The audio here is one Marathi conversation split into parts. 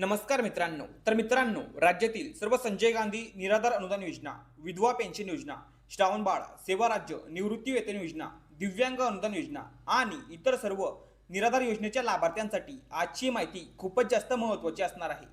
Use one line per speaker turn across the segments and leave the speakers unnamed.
नमस्कार मित्रांनो, राज्यातील सर्व संजय गांधी निराधार अनुदान योजना, विधवा पेन्शन योजना, श्रावण बाळ सेवा राज्य निवृत्ती वेतन योजना, दिव्यांग अनुदान योजना आणि इतर सर्व निराधार योजनेच्या लाभार्थ्यांसाठी आजची माहिती खूपच जास्त महत्त्वाची असणार आहे।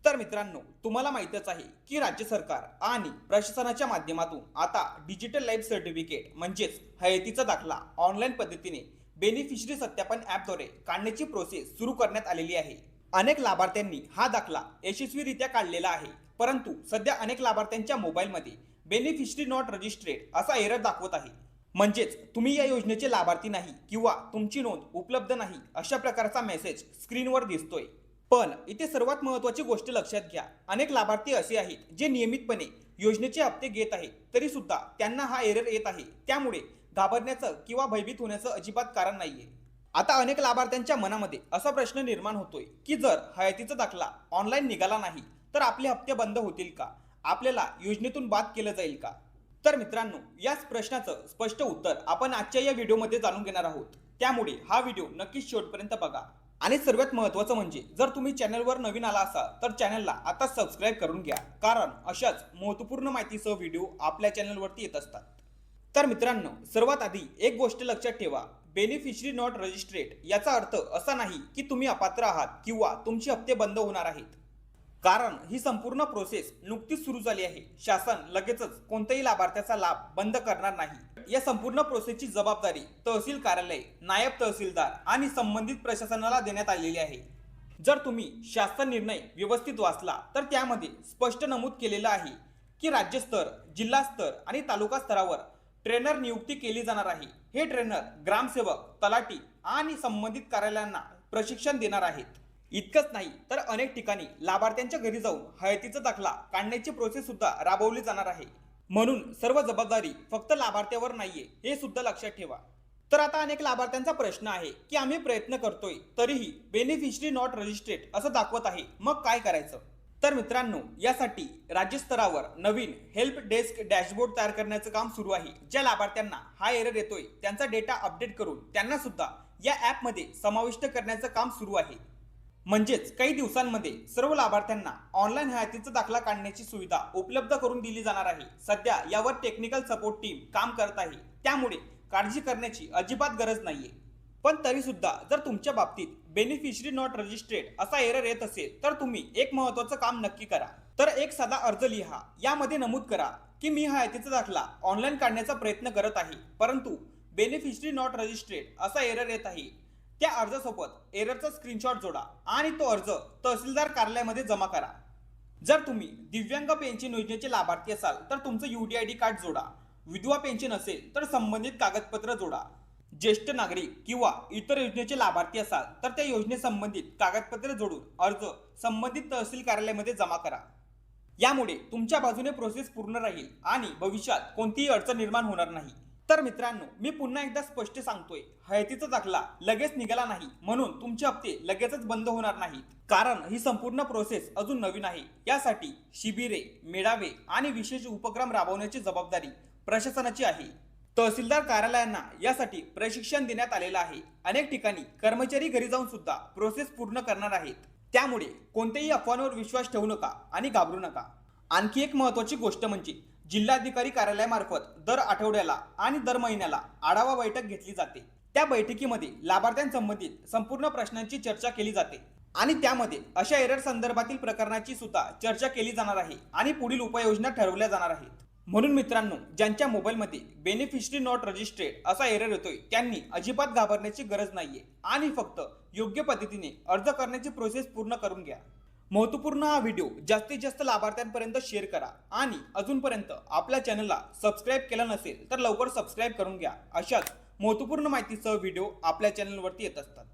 तर मित्रांनो, तुम्हाला माहितच आहे की राज्य सरकार आणि प्रशासनाच्या माध्यमातून आता डिजिटल लाईफ सर्टिफिकेट म्हणजेच हयातीचा दाखला ऑनलाईन पद्धतीने बेनिफिशरी सत्यापन ॲपद्वारे काढण्याची प्रोसेस सुरू करण्यात आलेली आहे। अनेक लाभार्थ्यांनी हा दाखला यशस्वीरित्या काढलेला आहे, परंतु सध्या अनेक लाभार्थ्यांच्या मोबाईलमध्ये बेनिफिशरी नॉट रजिस्ट्रेड असा एरर दाखवत आहे। म्हणजेच तुम्ही या योजनेचे लाभार्थी नाही किंवा तुमची नोंद उपलब्ध नाही अशा प्रकारचा मेसेज स्क्रीनवर दिसतोय। पण इथे सर्वात महत्त्वाची गोष्ट लक्षात घ्या, अनेक लाभार्थी असे आहेत जे नियमितपणे योजनेचे हप्ते घेत आहेत तरी सुद्धा त्यांना हा एरर येत आहे। त्यामुळे घाबरण्याचं किंवा भयभीत होण्याचं अजिबात कारण नाहीये। आता अनेक लाभार्थ्यांच्या मनामध्ये असा प्रश्न निर्माण होतोय की जर हयातीचा दाखला ऑनलाईन निघाला नाही तर आपले हप्ते बंद होतील का, आपल्याला योजनेतून बाद केलं जाईल का? तर मित्रांनो, याच प्रश्नाचं स्पष्ट उत्तर आपण आजच्या या व्हिडिओमध्ये जाणून घेणार आहोत। त्यामुळे हा व्हिडिओ नक्कीच शेवटपर्यंत बघा। आणि सर्वात महत्त्वाचं म्हणजे जर तुम्ही चॅनलवर नवीन आला असाल तर चॅनलला आता सबस्क्राईब करून घ्या, कारण अशाच महत्त्वपूर्ण माहितीसह व्हिडिओ आपल्या चॅनलवरती येत असतात। तर मित्रांनो, सर्वात आधी एक गोष्ट लक्षात ठेवा, बेनिफिशरी नॉट रजिस्ट्रेड याचा अर्थ असा नाही की तुम्ही अपात्र आहात किंवा तुमचे हप्ते बंद होणार आहेत, कारण ही संपूर्ण प्रोसेस नुकतीच सुरू झाली आहे। शासन लगेचच कोणत्याही लाभार्थ्याचा लाभ बंद करणार नाही। या संपूर्ण प्रोसेसची जबाबदारी तहसील कार्यालय, नायब तहसीलदार आणि संबंधित प्रशासनाला देण्यात आलेली आहे। जर तुम्ही शासन निर्णय व्यवस्थित वाचला तर त्यामध्ये स्पष्ट नमूद केलेलं आहे की राज्यस्तर, जिल्हा स्तर आणि तालुका स्तरावर ट्रेनर नियुक्ती केली जाणार आहे। हे ट्रेनर ग्रामसेवक, तलाठी आणि संबंधित कार्यालयांना प्रशिक्षण देणार आहेत। इतकंच नाही तर अनेक ठिकाणी लाभार्थ्यांच्या घरी जाऊन हयातीचा दाखला काढण्याची प्रोसेस सुद्धा राबवली जाणार आहे। म्हणून सर्व जबाबदारी फक्त लाभार्थ्यावर नाहीये, हे सुद्धा लक्षात ठेवा। तर आता अनेक लाभार्थ्यांचा प्रश्न आहे की आम्ही प्रयत्न करतोय तरीही बेनिफिशरी नॉट रजिस्ट्रेड असं दाखवत आहे, मग काय करायचं? तर मित्रांनो, यासाठी राज्यस्तरावर नवीन हेल्प डेस्क डॅशबोर्ड तयार करण्याचं काम सुरू आहे। ज्या लाभार्थ्यांना हा एरर येतोय त्यांचा डेटा अपडेट करून त्यांना सुद्धा या ॲपमध्ये समाविष्ट करण्याचं काम सुरू आहे। म्हणजेच काही दिवसांमध्ये सर्व लाभार्थ्यांना ऑनलाईन हयातीचा दाखला काढण्याची सुविधा उपलब्ध करून दिली जाणार आहे। सध्या यावर टेक्निकल सपोर्ट टीम काम करत आहे, त्यामुळे काळजी करण्याची अजिबात गरज नाहीये। पण तरी सुद्धा जर तुमच्या बाबतीत बेनिफिशरी नॉट रजिस्ट्रेड असा एरर येत असेल तर तुम्ही एक महत्त्वाचं काम नक्की करा। तर एक साधा अर्ज लिहा, यामध्ये नमूद करा की मी हयातीचा दाखला ऑनलाईन काढण्याचा प्रयत्न करत आहे, परंतु बेनिफिशरी नॉट रजिस्ट्रेड असा एरर येत आहे। त्या अर्जासोबत एररचा स्क्रीनशॉट जोडा आणि तो अर्ज तहसीलदार कार्यालयामध्ये जमा करा। जर तुम्ही दिव्यांग पेन्शन योजनेचे लाभार्थी असाल तर तुमचं UDID कार्ड जोडा। विधवा पेन्शन असेल तर संबंधित कागदपत्र जोडा। ज्येष्ठ नागरिक किंवा इतर योजनेचे लाभार्थी असाल तर त्या योजनेसंबंधित कागदपत्र जोडून अर्ज संबंधित तहसील कार्यालयामध्ये जमा करा। यामुळे तुमच्या बाजूने प्रोसेस पूर्ण राहील आणि भविष्यात कोणतीही अडचण निर्माण होणार नाही। तर मित्रांनो, मी पुन्हा एकदा स्पष्ट सांगतोय, हयातीचा दाखला लगेच निघाला नाही म्हणून तुमचे हप्ते लगेचच बंद होणार नाहीत, कारण ही संपूर्ण प्रोसेस अजून नवीन आहे। यासाठी शिबिरे, मेळावे आणि विशेष उपक्रम राबवण्याची जबाबदारी प्रशासनाची आहे। तहसीलदार कार्यालयांना यासाठी प्रशिक्षण देण्यात आलेलं आहे। अनेक ठिकाणी कर्मचारी घरी जाऊन सुद्धा प्रोसेस पूर्ण करणार आहेत। त्यामुळे कोणत्याही अफवांवर विश्वास ठेवू नका आणि घाबरू नका। आणखी एक महत्त्वाची गोष्ट म्हणजे जिल्हाधिकारी कार्यालयामार्फत दर आठवड्याला आणि दर महिन्याला आढावा बैठक घेतली जाते। त्या बैठकीमध्ये लाभार्थ्यांसंबंधित संपूर्ण प्रश्नांची चर्चा केली जाते आणि त्यामध्ये अशा एरर संदर्भातील प्रकरणाची सुद्धा चर्चा केली जाणार आहे आणि पुढील उपाययोजना ठरवल्या जाणार आहेत। म्हणून मित्रांनो, ज्यांच्या मोबाईलमध्ये बेनिफिशरी नॉट रजिस्ट्रेड असा एरर येतोय त्यांनी अजिबात घाबरण्याची गरज नाहीये आणि फक्त योग्य पद्धतीने अर्ज करण्याची प्रोसेस पूर्ण करून घ्या। महत्त्वपूर्ण हा व्हिडिओ जास्तीत जास्त लाभार्थ्यांपर्यंत शेअर करा आणि अजूनपर्यंत आपल्या चॅनलला सबस्क्राईब केलं नसेल तर लवकर सबस्क्राईब करून घ्या। अशाच महत्त्वपूर्ण माहितीसह व्हिडिओ आपल्या चॅनलवरती येत असतात।